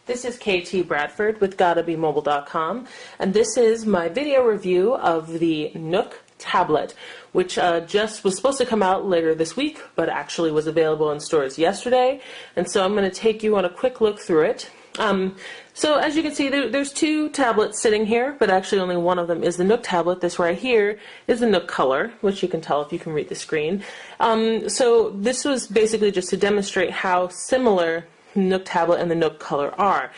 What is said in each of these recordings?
This is KT Bradford with GottaBeMobile.com, and this is my video review of the Nook tablet, which just was supposed to come out later this week, but actually was available in stores yesterday, and so I'm going to take you on a quick look through it. So as you can see, there's two tablets sitting here, but actually only one of them is the Nook tablet. This right here is the Nook Color, which you can tell if you can read the screen. So this was basically just to demonstrate how similar the Nook tablet and the Nook Color are.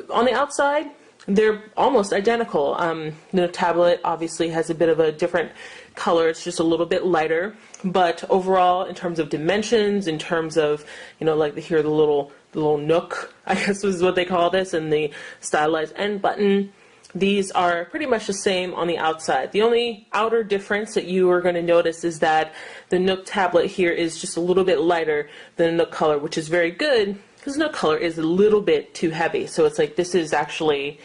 On the outside, they're almost identical. The Nook tablet obviously has a bit of a different color. It's just a little bit lighter, but overall, in terms of dimensions, in terms of, you know, like here the little Nook, I guess is what they call this, and the stylized end button, these are pretty much the same on the outside. The only outer difference that you are going to notice is that the Nook tablet here is just a little bit lighter than the Nook Color, which is very good because Nook Color is a little bit too heavy. So it's like this is actually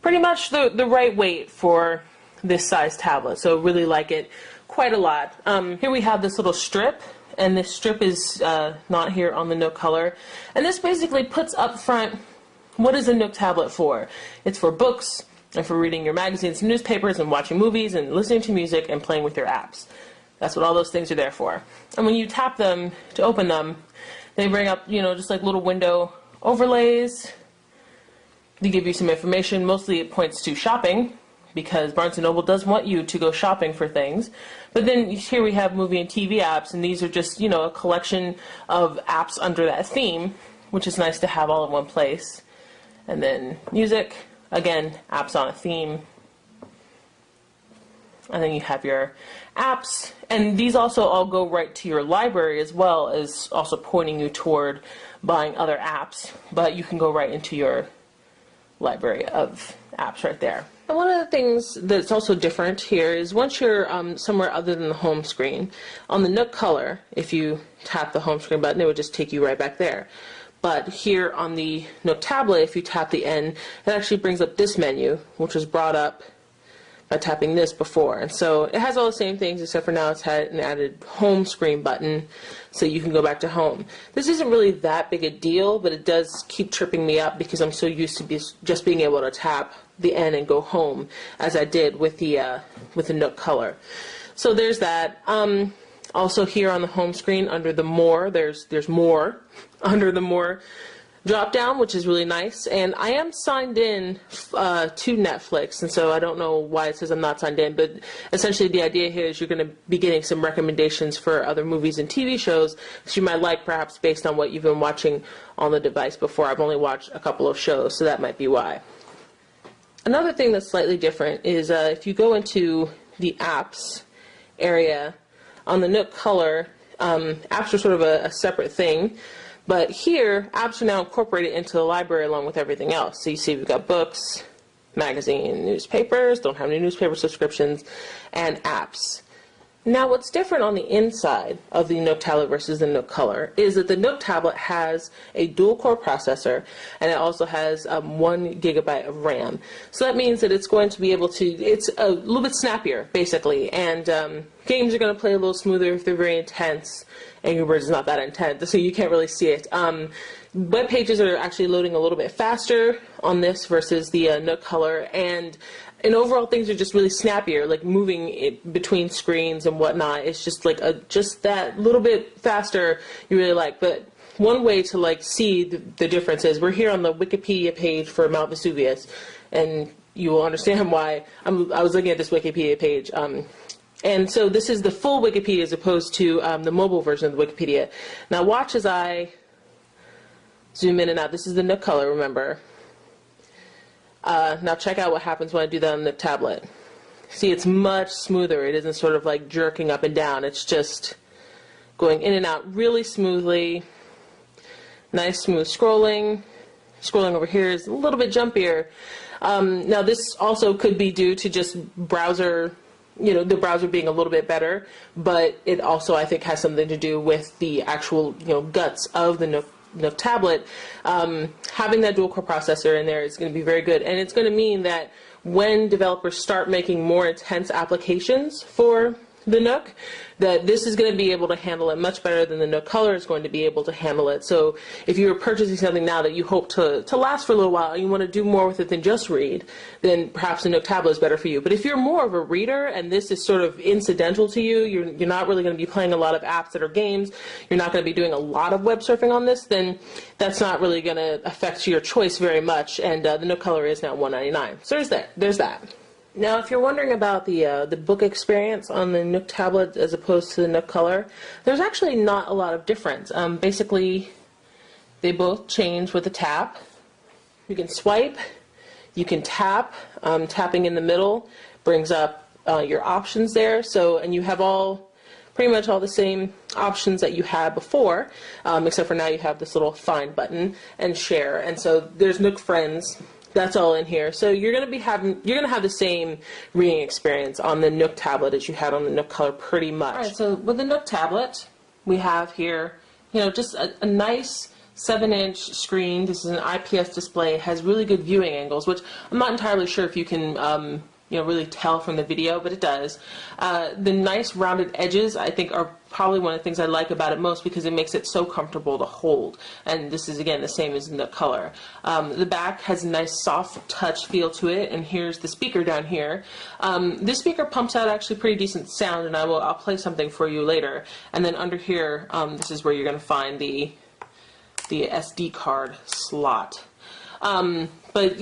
pretty much the right weight for this size tablet. So really like it quite a lot. Here we have this little strip, and this strip is not here on the Nook Color. And this basically puts up front what is a Nook tablet for. It's for books and for reading your magazines and newspapers and watching movies and listening to music and playing with your apps. That's what all those things are there for. And when you tap them to open them, they bring up, you know, just like little window overlays. They give you some information. Mostly it points to shopping, because Barnes & Noble does want you to go shopping for things. But then here we have movie and TV apps, and these are just, you know, a collection of apps under that theme, which is nice to have all in one place. And then music, again, apps on a theme. And then you have your apps, and these also all go right to your library, as well as also pointing you toward buying other apps, but you can go right into your library of apps right there. And one of the things that's also different here is once you're somewhere other than the home screen, on the Nook Color, if you tap the home screen button, it would just take you right back there. But here on the Nook tablet, if you tap the N, it actually brings up this menu, which was brought up by tapping this before. And so it has all the same things, except for now it's had an added home screen button, so you can go back to home. This isn't really that big a deal, but it does keep tripping me up because I'm so used to just being able to tap the N and go home, as I did with the Nook Color. So there's that. Also here on the home screen, under the More, there's more under the More drop down, which is really nice. And I am signed in to Netflix, and so I don't know why it says I'm not signed in, but essentially the idea here is you're going to be getting some recommendations for other movies and TV shows that you might like, perhaps based on what you've been watching on the device before. I've only watched a couple of shows, so that might be why. Another thing that's slightly different is if you go into the apps area on the Nook Color, apps are sort of a separate thing. But here, apps are now incorporated into the library along with everything else. So you see we've got books, magazine, newspapers, don't have any newspaper subscriptions, and apps. Now what's different on the inside of the Nook tablet versus the Nook Color is that the Nook tablet has a dual-core processor, and it also has 1 GB of RAM. So that means that it's going to be able to, it's a little bit snappier, basically, and games are going to play a little smoother if they're very intense. Angry Birds is not that intense, so you can't really see it. Web pages are actually loading a little bit faster on this versus the Nook Color, and overall things are just really snappier, like moving it between screens and whatnot. It's just like just that little bit faster you really like. But one way to like see the difference is we're here on the Wikipedia page for Mount Vesuvius, and you will understand why I was looking at this Wikipedia page. And so this is the full Wikipedia as opposed to the mobile version of the Wikipedia. Now watch as I zoom in and out. This is the Nook Color, remember. Now check out what happens when I do that on the tablet. See, it's much smoother. It isn't sort of like jerking up and down. It's just going in and out really smoothly. Nice smooth scrolling. Scrolling over here is a little bit jumpier. Now this also could be due to just browser, you know, the browser being a little bit better, but it also, I think, has something to do with the actual, you know, guts of the Nook tablet. Having that dual-core processor in there is going to be very good, and it's going to mean that when developers start making more intense applications for the Nook, that this is going to be able to handle it much better than the Nook Color is going to be able to handle it. So if you're purchasing something now that you hope to last for a little while and you want to do more with it than just read, then perhaps the Nook tablet is better for you. But if you're more of a reader and this is sort of incidental to you, you're not really going to be playing a lot of apps that are games, you're not going to be doing a lot of web surfing on this, then that's not really going to affect your choice very much. And the Nook Color is now $199. So there's that. Now, if you're wondering about the book experience on the Nook tablet as opposed to the Nook Color, there's actually not a lot of difference. Basically, they both change with a tap. You can swipe, you can tap. Tapping in the middle brings up your options there. So, and you have pretty much all the same options that you had before, except for now you have this little find button and share. And so there's Nook Friends. That's all in here. So you're going to have the same reading experience on the Nook tablet as you had on the Nook Color pretty much. All right, so with the Nook tablet, we have here, just a nice 7-inch screen. This is an IPS display. It has really good viewing angles, which I'm not entirely sure if you can really tell from the video, but it does. The nice rounded edges, I think, are probably one of the things I like about it most because it makes it so comfortable to hold. And this is, again, the same as in the Color. The back has a nice soft touch feel to it, and here's the speaker down here. This speaker pumps out actually pretty decent sound, and I'll play something for you later. And then under here, this is where you're going to find the SD card slot. But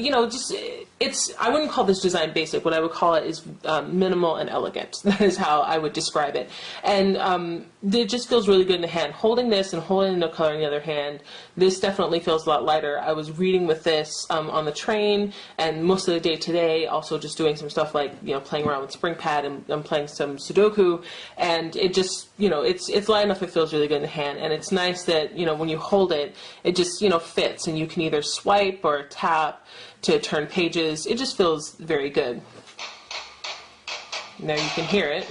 I wouldn't call this design basic. What I would call it is minimal and elegant. That is how I would describe it. And it just feels really good in the hand. Holding this and holding the Nook Color in the other hand, this definitely feels a lot lighter. I was reading with this on the train and most of the day today, also just doing some stuff like playing around with SpringPad and playing some Sudoku. And it just it's light enough. It feels really good in the hand. And it's nice that when you hold it, it just fits, and you can either swipe or tap to turn pages. It just feels very good. Now you can hear it.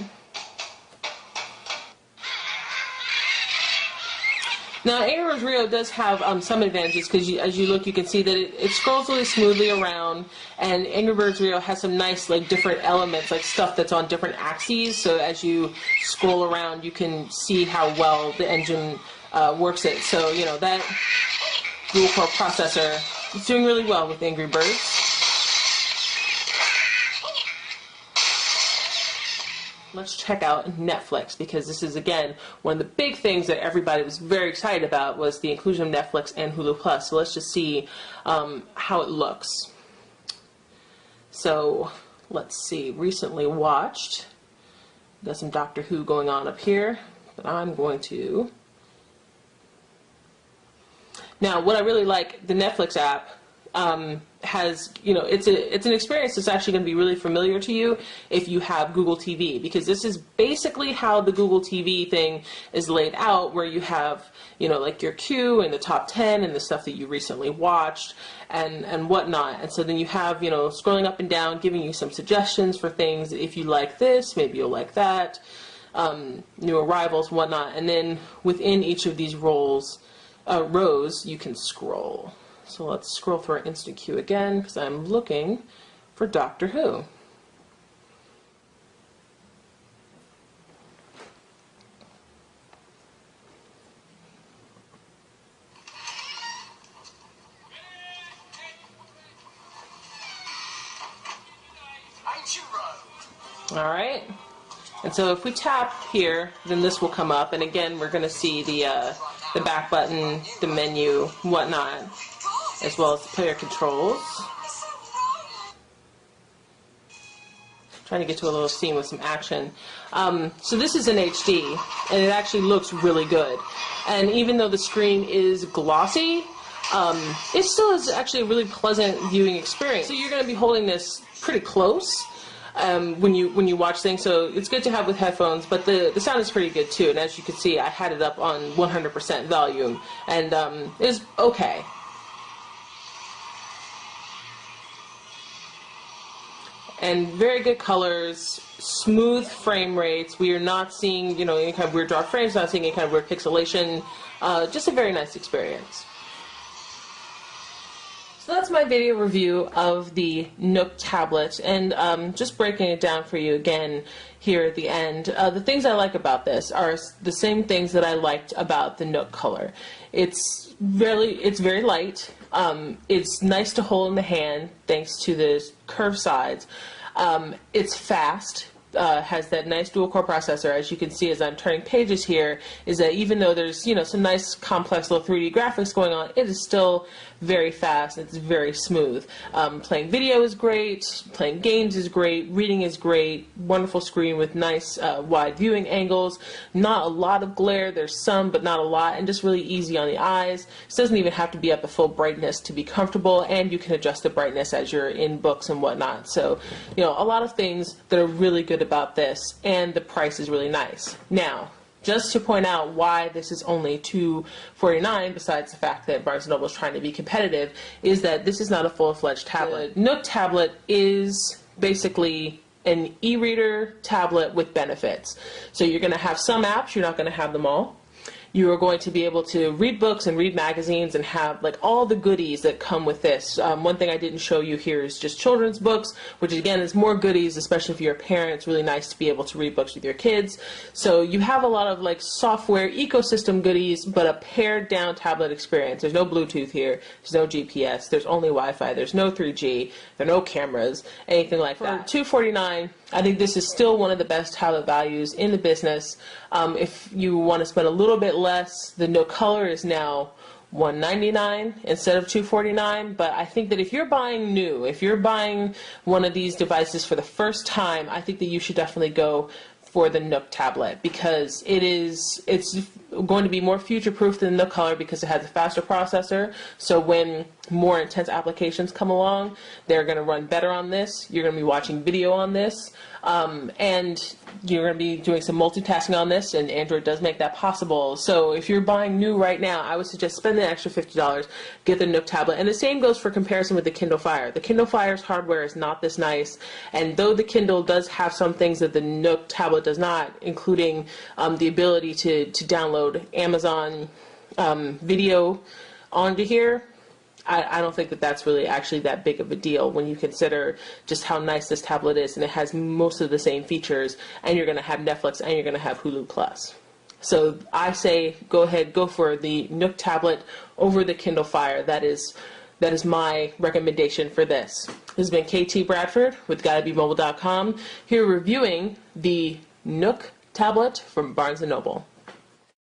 Now, Angry Birds Rio does have some advantages because as you look, you can see that it scrolls really smoothly around, and Angry Birds Rio has some nice different elements, like stuff that's on different axes. So as you scroll around, you can see how well the engine works it. So that dual core processor is doing really well with Angry Birds. Let's check out Netflix, because this is, again, one of the big things that everybody was very excited about was the inclusion of Netflix and Hulu Plus. So let's just see how it looks. So let's see, recently watched. Got some Doctor Who going on up here, but I'm going to. Now, what I really like, the Netflix app has, it's an experience that's actually going to be really familiar to you if you have Google TV, because this is basically how the Google TV thing is laid out, where you have, like your queue and the top 10 and the stuff that you recently watched and whatnot. And so then you have, scrolling up and down, giving you some suggestions for things. If you like this, maybe you'll like that, new arrivals, whatnot. And then within each of these rows, you can scroll. So let's scroll through our instant queue again, because I'm looking for Doctor Who. All right. And so if we tap here, then this will come up, and again, we're going to see the back button, the menu, whatnot, as well as the player controls. Trying to get to a little scene with some action. So this is in HD, and it actually looks really good. And even though the screen is glossy, it still is actually a really pleasant viewing experience. So you're going to be holding this pretty close when you watch things, so it's good to have with headphones, but the sound is pretty good too. And as you can see, I had it up on 100% volume, and it was okay. And very good colors, smooth frame rates. We are not seeing, any kind of weird dark frames, not seeing any kind of weird pixelation. Just a very nice experience. So that's my video review of the Nook tablet, and just breaking it down for you again here at the end. The things I like about this are the same things that I liked about the Nook Color. It's very light. It's nice to hold in the hand thanks to the curved sides. It's fast. Has that nice dual-core processor. As you can see as I'm turning pages here, is that even though there's some nice complex little 3D graphics going on, it is still very fast. It's very smooth. Playing video is great. Playing games is great. Reading is great. Wonderful screen with nice wide viewing angles. Not a lot of glare. There's some, but not a lot, and just really easy on the eyes. This doesn't even have to be up at full brightness to be comfortable, and you can adjust the brightness as you're in books and whatnot. So, a lot of things that are really good about this, and the price is really nice. Now, just to point out why this is only $249, besides the fact that Barnes & Noble is trying to be competitive, is that this is not a full-fledged tablet. The Nook tablet is basically an e-reader tablet with benefits. So you're going to have some apps, you're not going to have them all. You are going to be able to read books and read magazines and have all the goodies that come with this. One thing I didn't show you here is just children's books, which again is more goodies, especially if you're a parent. It's really nice to be able to read books with your kids. So you have a lot of software ecosystem goodies, but a pared down tablet experience. There's no Bluetooth here. There's no GPS. There's only Wi-Fi. There's no 3G. There are no cameras, anything like that. For $249, I think this is still one of the best tablet values in the business. If you want to spend a little bit less, the Nook Color is now $199 instead of $249. But I think that if you're buying new, if you're buying one of these devices for the first time, I think that you should definitely go for the Nook tablet, because it's going to be more future-proof than the Nook Color because it has a faster processor. So when more intense applications come along, they're going to run better on this. You're going to be watching video on this, and you're going to be doing some multitasking on this, and Android does make that possible. So if you're buying new right now, I would suggest spend the extra $50, get the Nook tablet. And the same goes for comparison with the Kindle Fire. The Kindle Fire's hardware is not this nice, and though the Kindle does have some things that the Nook tablet does not, including the ability to download Amazon video onto here, I don't think that that's really actually that big of a deal when you consider just how nice this tablet is, and it has most of the same features, and you're going to have Netflix and you're going to have Hulu Plus. So I say go ahead, go for the Nook tablet over the Kindle Fire. That is my recommendation for this. This has been KT Bradford with GottaBeMobile.com, here reviewing the Nook tablet from Barnes & Noble.